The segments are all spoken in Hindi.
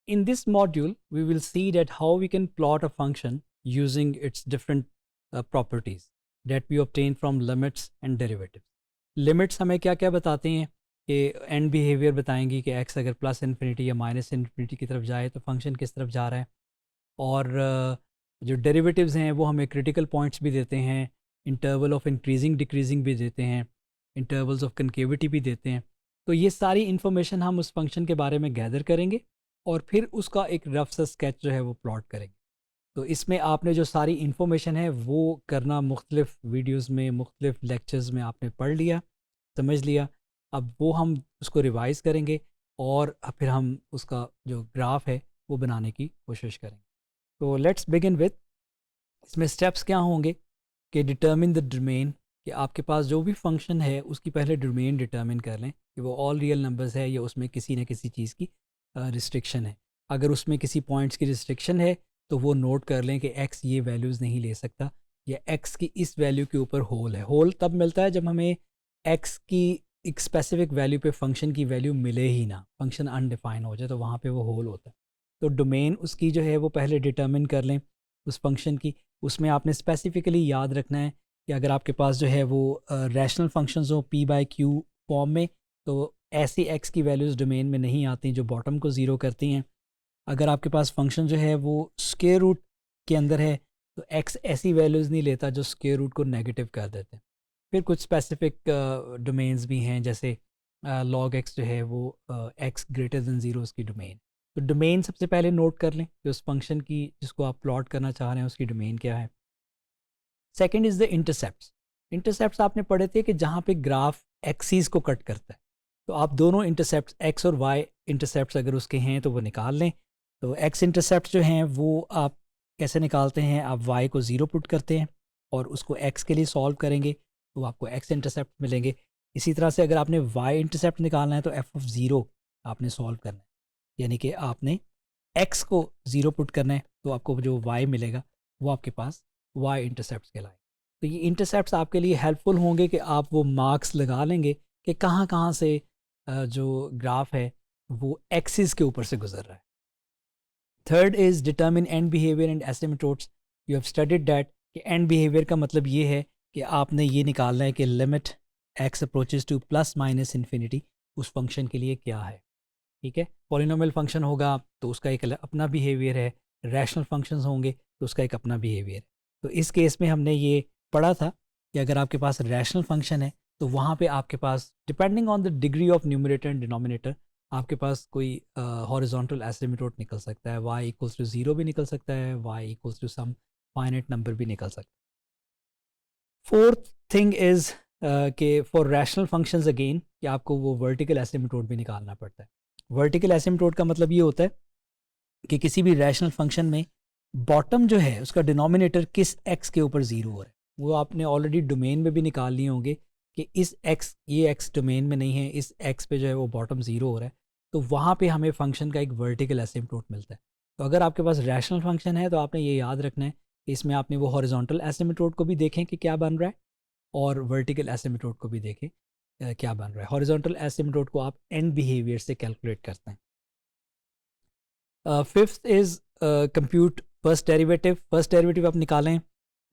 In this module, we will see that how we can plot a function using its different properties that we obtain from limits and derivatives. Limits हमें क्या क्या बताते हैं कि एंड बिहेवियर बताएंगी कि x अगर प्लस इन्फिनिटी या माइनस इन्फिनिटी की तरफ जाए तो फंक्शन किस तरफ जा रहा है, और जो डेरिवेटिव्स हैं वो हमें क्रिटिकल पॉइंट्स भी देते हैं, इंटरवल ऑफ इंक्रीजिंग डिक्रीजिंग भी देते हैं, इंटरवल्स ऑफ कनकेविटी भी देते हैं. तो ये सारी इन्फॉर्मेशन हम उस फंक्शन के बारे में गैदर करेंगे और फिर उसका एक रफ सा स्केच जो है वो प्लॉट करेंगे. तो इसमें आपने जो सारी इन्फॉर्मेशन है वो करना मुख्तलिफ वीडियोस में, मुख्तलिफ लेक्चर्स में आपने पढ़ लिया, समझ लिया. अब वो हम उसको रिवाइज़ करेंगे और फिर हम उसका जो ग्राफ है वो बनाने की कोशिश करेंगे. तो लेट्स बिगिन विद, इसमें स्टेप्स क्या होंगे कि डिटर्मिन द डोमेन, कि आपके पास जो भी फंक्शन है उसकी पहले डोमेन डिटर्मिन कर लें कि वो ऑल रियल नंबर्स है या उसमें किसी न किसी चीज़ की रिस्ट्रिक्शन है. अगर उसमें किसी पॉइंट्स की रिस्ट्रिक्शन है तो वो नोट कर लें कि x ये वैल्यूज़ नहीं ले सकता या x की इस वैल्यू के ऊपर होल है. होल तब मिलता है जब हमें x की एक स्पेसिफिक वैल्यू पे फंक्शन की वैल्यू मिले ही ना, फंक्शन अनडिफाइन हो जाए, तो वहाँ पे वो होल होता है. तो डोमेन उसकी जो है वो पहले डिटर्मिन कर लें उस फंक्शन की. उसमें आपने स्पेसिफिकली याद रखना है कि अगर आपके पास जो है वो रैशनल फंक्शंस हो p/q फॉर्म में, तो ऐसी x की वैल्यूज़ डोमेन में नहीं आती जो बॉटम को ज़ीरो करती हैं. अगर आपके पास फंक्शन जो है वो स्क्वायर रूट के अंदर है तो x ऐसी वैल्यूज़ नहीं लेता जो स्क्वायर रूट को नेगेटिव कर देते हैं. फिर कुछ स्पेसिफिक डोमेन्स भी हैं, जैसे log x जो है वो x ग्रेटर दैन ज़ीरो उसकी डोमेन. तो डोमेन सबसे पहले नोट कर लें कि उस फंक्शन की जिसको आप प्लॉट करना चाह रहे हैं उसकी डोमेन क्या है. Second is the intercepts. Intercepts आपने पढ़े थे कि जहाँ पे ग्राफ एक्सीज को कट करता है, तो आप दोनों इंटरसेप्ट्स x और y इंटरसेप्ट्स अगर उसके हैं तो वो निकाल लें. तो x इंटरसेप्ट जो हैं वो आप कैसे निकालते हैं, आप y को ज़ीरो पुट करते हैं और उसको x के लिए सॉल्व करेंगे तो आपको x इंटरसेप्ट मिलेंगे. इसी तरह से अगर आपने y इंटरसेप्ट निकालना है तो f(0) आपने सॉल्व करना है, यानी कि आपने x को ज़ीरो पुट करना है तो आपको जो y मिलेगा वो आपके पास y इंटरसेप्ट कहलाए. तो ये इंटरसेप्ट्स आपके लिए हेल्पफुल होंगे कि आप वो मार्क्स लगा लेंगे कि कहाँ कहाँ से जो ग्राफ है वो एक्सिस के ऊपर से गुजर रहा है. Third is determine end behaviour and asymptotes. You have studied that कि एंड बिहेवियर का मतलब ये है कि आपने ये निकालना है कि limit x approaches to plus minus infinity उस फंक्शन के लिए क्या है. ठीक है, पॉलिनोमियल फंक्शन होगा तो उसका एक अपना बिहेवियर है, रैशनल फंक्शंस होंगे तो उसका एक अपना बिहेवियर है. तो इस केस में हमने ये पढ़ा था कि अगर आपके पास रैशनल फंक्शन है तो वहाँ पे आपके पास depending on the degree of numerator and denominator आपके पास कोई हॉरिजॉन्टल एसिम्पटोट निकल सकता है. y इक्वल्स टू ज़ीरो भी निकल सकता है, y equals to some finite number भी निकल सकता है. फोर्थ थिंग इज़ कि फॉर रैशनल फंक्शंस अगेन कि आपको वो वर्टिकल एसिम्पटोट भी निकालना पड़ता है. वर्टिकल एसिम्पटोट का मतलब ये होता है कि किसी भी रैशनल फंक्शन में बॉटम जो है उसका डिनोमिनेटर किस x के ऊपर ज़ीरो हो रहा है. वो आपने ऑलरेडी डोमेन में भी निकाल लिए होंगे कि इस x, ये x डोमेन में नहीं है, इस x पे जो है वो बॉटम ज़ीरो हो रहा है, तो वहाँ पे हमें फंक्शन का एक वर्टिकल एसिम्पटोट मिलता है. तो अगर आपके पास रैशनल फंक्शन है तो आपने ये याद रखना है कि इसमें आपने वो हॉरिजॉन्टल एसिम्पटोट को भी देखें कि क्या बन रहा है और वर्टिकल एसिम्पटोट को भी देखें क्या बन रहा है. हॉरिजॉन्टल एसिम्पटोट को आप एंड बिहेवियर से कैलकुलेट करते हैं. Fifth is compute first derivative. First derivative आप निकालें,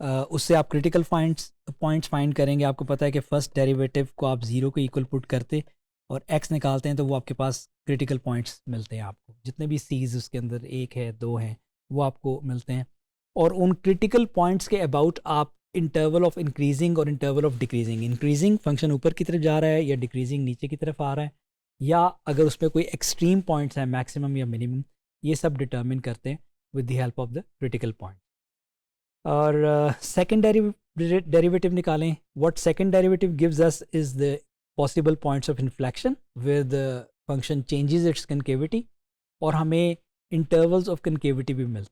उससे आप क्रिटिकल पॉइंट्स फाइंड करेंगे. आपको पता है कि फ़र्स्ट डेरिवेटिव को आप ज़ीरो को इक्वल पुट करते और x निकालते हैं तो वो आपके पास क्रिटिकल पॉइंट्स मिलते हैं. आपको जितने भी सीज उसके अंदर, एक है, दो हैं, वो आपको मिलते हैं. और उन क्रिटिकल पॉइंट्स के अबाउट आप इंटरवल ऑफ इंक्रीजिंग और interval of decreasing, increasing function ऊपर की तरफ जा रहा है या डिक्रीजिंग नीचे की तरफ आ रहा है, या अगर उसमें कोई एक्सट्रीम पॉइंट्स हैं, मैक्सिमम या मिनिमम, ये सब डिटर्मिन करते हैं with the help of the critical point. और सेकंड डेरिवेटिव निकालें. What second derivative gives us is the possible points of inflection where the function changes its concavity, और हमें इंटरवल्स ऑफ कनकेविटी भी मिलते हैं.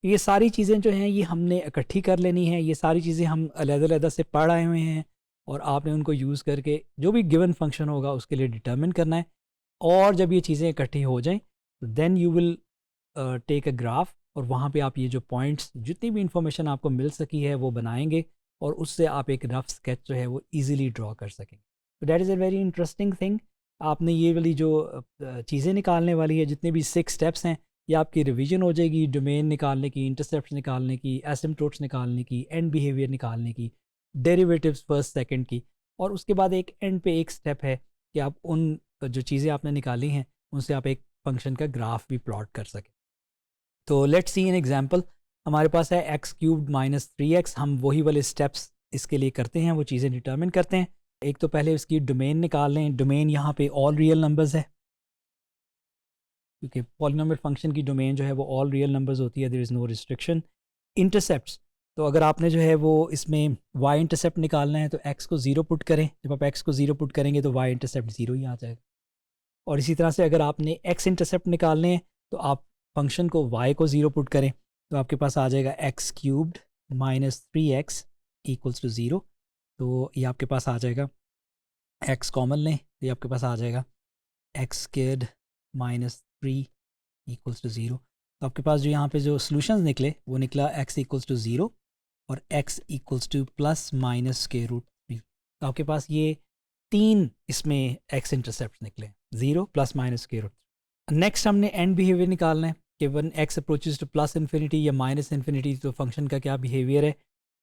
ये सारी चीज़ें जो हैं ये हमने इकट्ठी कर लेनी है. ये सारी चीज़ें हम अलग-अलग से पढ़ आए हुए हैं और आपने उनको यूज़ करके जो भी गिवन फंक्शन होगा उसके लिए डिटर्मिन करना है. और जब ये चीज़ें इकट्ठी हो जाएं then you will take a graph, और वहाँ पे आप ये जो पॉइंट्स, जितनी भी इंफॉर्मेशन आपको मिल सकी है वो बनाएंगे और उससे आप एक रफ स्केच जो है वो इजीली ड्रॉ कर सकेंगे. तो that is a very interesting thing. आपने ये वाली जो चीज़ें निकालने वाली है, जितने भी 6 स्टेप्स हैं, ये आपकी रिवीजन हो जाएगी डोमेन निकालने की, इंटरसेप्ट निकालने की, एसिम्प्टोट्स निकालने की, एंड बिहेवियर निकालने की, डेरिवेटिव्स फर्स्ट सेकंड की, और उसके बाद एक एंड पे एक स्टेप है कि आप उन जो चीज़ें आपने निकाली हैं उनसे आप एक फंक्शन का ग्राफ भी प्लॉट कर सकें। तो लेट्स सी एन एग्जांपल। हमारे पास है एक्स क्यूब माइनस 3x। हम वही वाले स्टेप्स इसके लिए करते हैं, वो चीज़ें डिटर्मिन करते हैं। एक तो पहले इसकी डोमेन निकाल लें। डोमेन यहाँ पे ऑल रियल नंबर्स है, क्योंकि पॉलिनोमियल फंक्शन की डोमेन जो है वो ऑल रियल नंबर्स होती है, there is no restriction. Intercepts, तो अगर आपने जो है वो इसमें y इंटरसेप्ट निकालना है तो x को 0 पुट करें। जब आप x को 0 पुट करेंगे तो y इंटरसेप्ट 0 ही आ जाएगा। और इसी तरह से अगर आपने x इंटरसेप्ट निकालने हैं तो आप फंक्शन को y को 0 पुट करें तो आपके पास आ जाएगा x cubed minus 3x equals to 0। तो ये आपके पास आ जाएगा, x कॉमन लें तो ये आपके पास आ जाएगा x squared minus 3 equals to 0। तो आपके पास जो यहाँ पे जो सॉल्यूशंस निकले वो निकला x इक्वल्स टू 0 और x equals to plus minus square root 3। तो आपके पास ये 3 इसमें x इंटरसेप्ट निकले, 0 plus minus square root. Next हमने एंड बिहेवियर निकालना है कि when x approaches to plus infinity या माइनस इन्फिनिटी तो फंक्शन का क्या बिहेवियर है।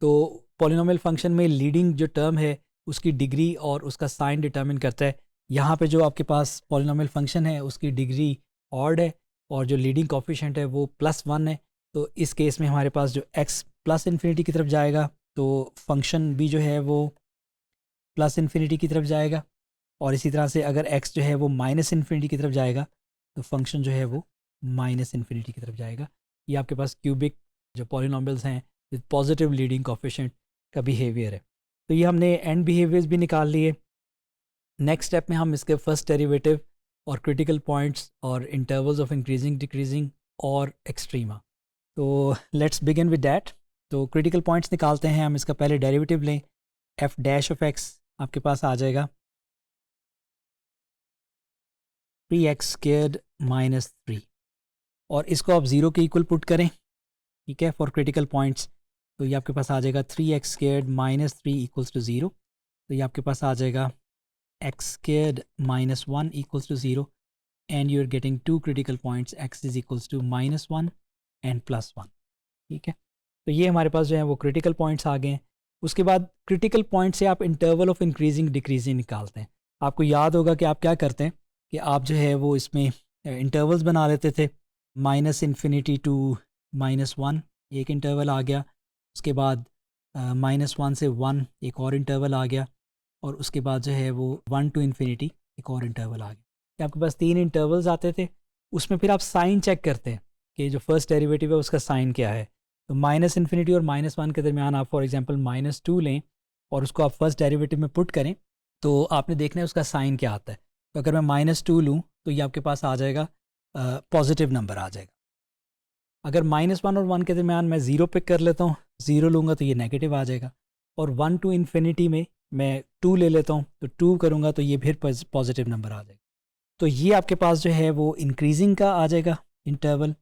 तो पॉलिनोमियल फंक्शन में लीडिंग जो टर्म है उसकी डिग्री और उसका साइन डिटर्मिन करता है। यहाँ पे जो आपके पास पॉलिनोमियल फंक्शन है उसकी डिग्री ऑड है और जो लीडिंग कोफिशिएंट है वो +1 है। तो इस केस में हमारे पास जो x प्लस इन्फिनिटी की तरफ जाएगा तो फंक्शन भी जो है वो प्लस इन्फिनिटी की तरफ जाएगा, और इसी तरह से अगर x जो है वो माइनस इन्फिनिटी की तरफ जाएगा तो फंक्शन जो है वो माइनस इन्फिनिटी की तरफ जाएगा। ये आपके पास क्यूबिक जो पॉलिनोमियल्स हैं विद पॉजिटिव लीडिंग कोफिशिएंट का बिहेवियर है। तो ये हमने एंड बिहेवियर्स भी निकाल लिए। नेक्स्ट स्टेप में हम इसके फर्स्ट डेरिवेटिव और क्रिटिकल पॉइंट्स और इंटरवल्स ऑफ इंक्रीजिंग डिक्रीजिंग और एक्सट्रीमा। तो लेट्स बिगिन विद दैट। तो क्रिटिकल पॉइंट्स निकालते हैं हम। इसका पहले डेरिवेटिव लें, एफ डैश ऑफ एक्स आपके पास आ जाएगा 3x स्क्वायर्ड माइनस 3, और इसको आप 0 के इक्वल पुट करें, ठीक है, फॉर क्रिटिकल पॉइंट्स। तो ये आपके पास आ जाएगा 3x squared minus 3 equals to 0। तो ये आपके पास आ जाएगा x squared minus 1 equals to 0, and you're getting two critical points, x is equals to -1 and +1। ठीक है, तो ये हमारे पास जो है वो क्रिटिकल पॉइंट्स आ गए हैं। उसके बाद क्रिटिकल पॉइंट से आप इंटरवल ऑफ इंक्रीजिंग डिक्रीजिंग निकालते हैं। आपको याद होगा कि आप क्या करते हैं कि आप जो है वो इसमें इंटरवल्स बना लेते थे, -∞ टू -1 एक इंटरवल आ गया, उसके बाद -1 से 1 एक और इंटरवल आ गया, और उसके बाद जो है वो 1 टू इन्फिनिटी एक और इंटरवल आ गया। आपके पास 3 इंटरवल्स आते थे। उसमें फिर आप साइन चेक करते हैं कि जो फर्स्ट डेरिवेटिव है उसका साइन क्या है। तो -∞ और -1 के दरमियान आप फॉर एग्जांपल -2 लें और उसको आप फर्स्ट डेरिवेटिव में पुट करें तो आपने देखना है उसका साइन क्या आता है। तो अगर मैं -2 लूँ तो ये आपके पास आ जाएगा पॉजिटिव नंबर आ जाएगा। अगर -1 और 1 के दरमियान मैं 0 पिक कर लेता हूँ, 0 लूँगा तो ये नेगेटिव आ जाएगा, और 1 टू इन्फिनिटी में मैं 2 ले लेता हूँ तो 2 करूँगा तो ये फिर पॉजिटिव नंबर आ जाएगा। तो ये आपके पास जो है वो इंक्रीजिंग का आ जाएगा इंटरवल,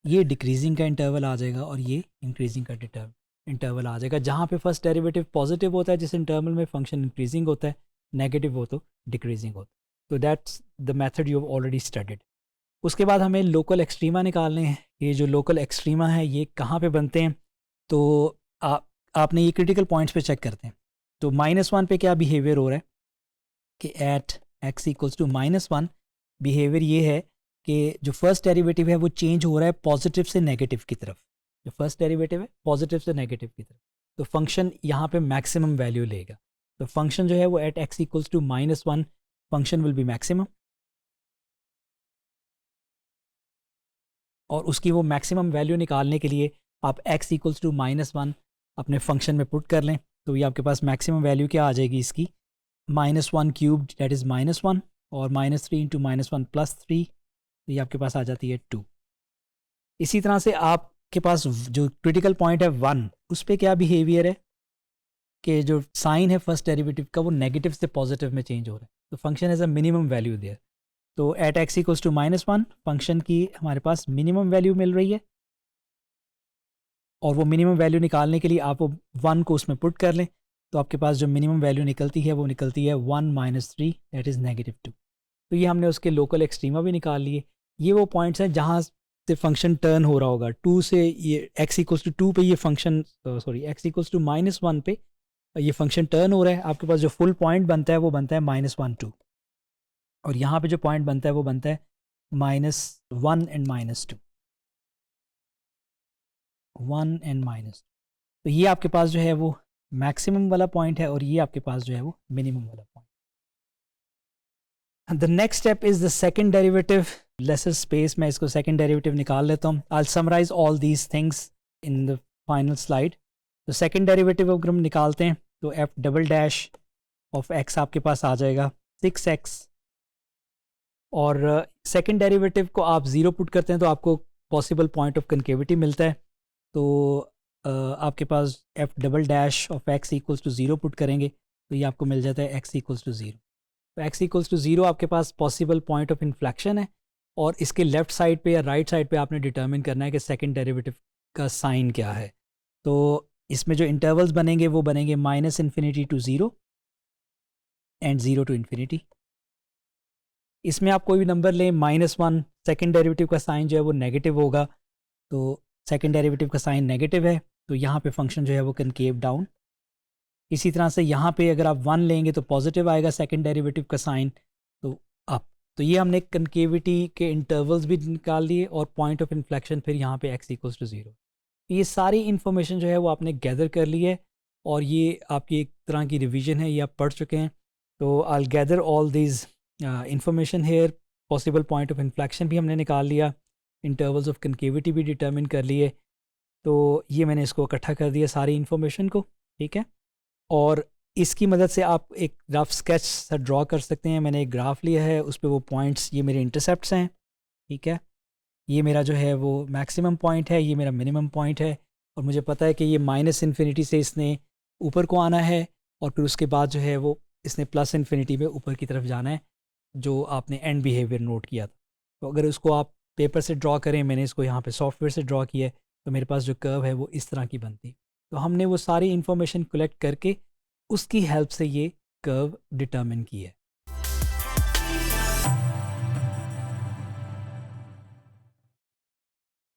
ये डिक्रीजिंग का इंटरवल आ जाएगा, और ये इंक्रीजिंग का इंटरवल आ जाएगा। जहाँ पे फर्स्ट डेरिवेटिव पॉजिटिव होता है जिस इंटरवल में फंक्शन इंक्रीजिंग होता है, नेगेटिव हो तो डिक्रीजिंग होता है। तो that's the method you have already studied. उसके बाद हमें लोकल एक्सट्रीमा निकालने हैं। ये जो लोकल एक्सट्रीमा है ये कहाँ पे बनते हैं, तो आपने ये क्रिटिकल पॉइंट्स पे चेक करते हैं। तो -1 पे क्या बिहेवियर हो रहा है कि at x equals to -1 behaviour ये है कि जो फर्स्ट डेरिवेटिव है वो चेंज हो रहा है पॉजिटिव से नेगेटिव की तरफ। जो फर्स्ट डेरिवेटिव है पॉजिटिव से नेगेटिव की तरफ, तो फंक्शन यहाँ पे मैक्सिमम वैल्यू लेगा। तो फंक्शन जो है वो at x equals to -1 function will be maximum, और उसकी वो मैक्सिमम वैल्यू निकालने के लिए आप x इक्वल्स टू -1 अपने फंक्शन में पुट कर लें। तो ये आपके पास मैक्सिमम वैल्यू क्या आ जाएगी इसकी, -1 क्यूब्ड दैट इज़ -1, और -3 इंटू -1 +3, तो ये आपके पास आ जाती है 2। इसी तरह से आपके पास जो क्रिटिकल पॉइंट है 1, उस पर क्या बिहेवियर है कि जो साइन है फर्स्ट डेरिवेटिव का वो नेगेटिव से पॉजिटिव में चेंज हो रहा है। तो function has a minimum value there. तो at x equals to -1 function की हमारे पास मिनिमम वैल्यू मिल रही है, और वो मिनिमम वैल्यू निकालने के लिए आप वो 1 को उसमें पुट कर लें। तो आपके पास जो मिनिमम वैल्यू निकलती है वो निकलती है 1 - 3 दैट इज़ -2। तो ये हमने उसके लोकल एक्सट्रीमा भी निकाल लिए। ये वो पॉइंट्स हैं जहाँ से फंक्शन टर्न हो रहा होगा 2 से ये x इक्वल्स टू 2 पे ये फंक्शन x इक्वल्स टू -1 पे ये फंक्शन टर्न हो रहा है, आपके पास जो फुल पॉइंट बनता है वो बनता है -1 2, और यहाँ पे जो पॉइंट बनता है वो बनता है -1 एंड -2, 1 एंड -2। तो ये आपके पास जो है वो मैक्सिमम वाला पॉइंट है और ये आपके पास जो है वो मिनिमम वाला point. The next step is the second derivative, lesser space, मैं इसको सेकंड डेरिवेटिव निकाल लेता हूँ। I summarise all these things in the final slide. तो सेकंड डेरिवेटिव अगर हम निकालते हैं तो F double dash of X आपके पास आ जाएगा 6x, और सेकंड डेरिवेटिव को आप 0 पुट करते हैं तो आपको पॉसिबल पॉइंट ऑफ कनकेविटी मिलता है। तो आपके पास F double dash of X equals to 0 put करेंगे तो ये आपको मिल जाता है x इक्वल्स टू 0। तो x इक्वल्स टू 0 आपके पास पॉसिबल पॉइंट ऑफ इन्फ्लेक्शन है, और इसके लेफ्ट साइड पे या राइट साइड पे आपने डिटर्मिन करना है कि सेकंड डेरिवेटिव का साइन क्या है। तो इसमें जो इंटरवल्स बनेंगे वो बनेंगे -∞ टू 0 एंड 0 टू इन्फिनिटी। इसमें आप कोई भी नंबर लें, -1 सेकंड डेरिवेटिव का साइन जो है वो नेगेटिव होगा, तो सेकंड डेरिवेटिव का साइन नेगेटिव है तो यहाँ पे फंक्शन जो है वो कनकेव डाउन। इसी तरह से यहाँ पे अगर आप 1 लेंगे तो पॉजिटिव आएगा सेकंड डेरिवेटिव का साइन, तो अप। तो ये हमने कनकेविटी के इंटरवल्स भी निकाल लिए और पॉइंट ऑफ इन्फ्लेक्शन फिर यहाँ पे x इक्वल्स टू 0। ये सारी इन्फॉर्मेशन जो है वो आपने गैदर कर ली है और ये आपकी एक तरह की रिवीजन है, ये आप पढ़ चुके हैं। तो I gather all these information here, possible point of inflection भी हमने निकाल लिया, इंटरवल्स ऑफ कनकेविटी भी डिटर्मिन कर लिए। तो ये मैंने इसको इकट्ठा कर दिया सारी इन्फॉर्मेशन को, ठीक है। और इसकी मदद से आप एक रफ स्केच ड्रॉ कर सकते हैं। मैंने एक ग्राफ लिया है, उस पर वो पॉइंट्स, ये मेरे इंटरसेप्ट्स हैं, ठीक है। ये मेरा जो है वो मैक्सिमम पॉइंट है, ये मेरा मिनिमम पॉइंट है, और मुझे पता है कि ये -∞ से इसने ऊपर को आना है और फिर उसके बाद जो है वो इसने +∞ में ऊपर की तरफ जाना है, जो आपने एंड बिहेवियर नोट किया था। तो अगर उसको आप पेपर से ड्रॉ करें, मैंने इसको यहाँ पे सॉफ्टवेयर से ड्रॉ किया है, तो मेरे पास जो कर्व है वो इस तरह की बनती। तो हमने वो सारी इन्फॉर्मेशन कलेक्ट करके उसकी हेल्प से ये कर्व डिटर्मिन की है।